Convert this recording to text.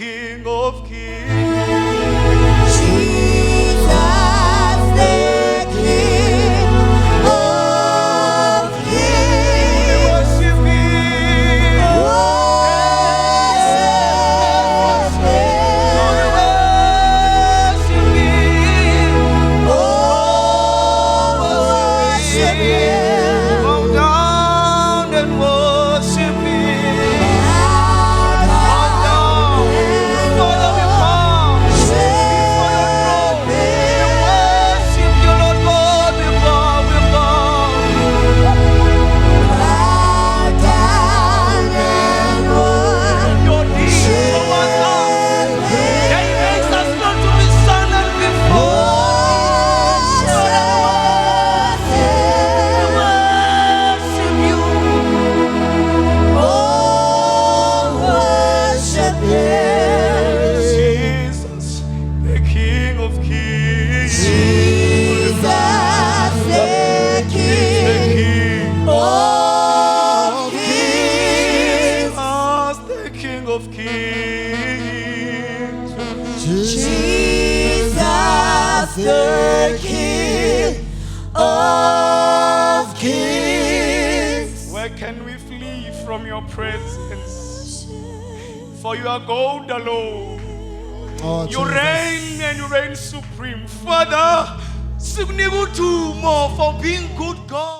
King of Kings. Jesus, the King of Kings. We worship Him. Come down and worship Him. Come down. Father, we come before your throne. We worship you, Lord God. We bow, we bow. Your deeds towards us, that He makes us not to be silent before. Jesus, the King of Kings. Jesus, the King of Kings. Jesus, the King of Kings. Jesus, the King of Kings. Where can we flee from your presence? For you are God alone. You reign and you reign supreme. Father, more for being good God.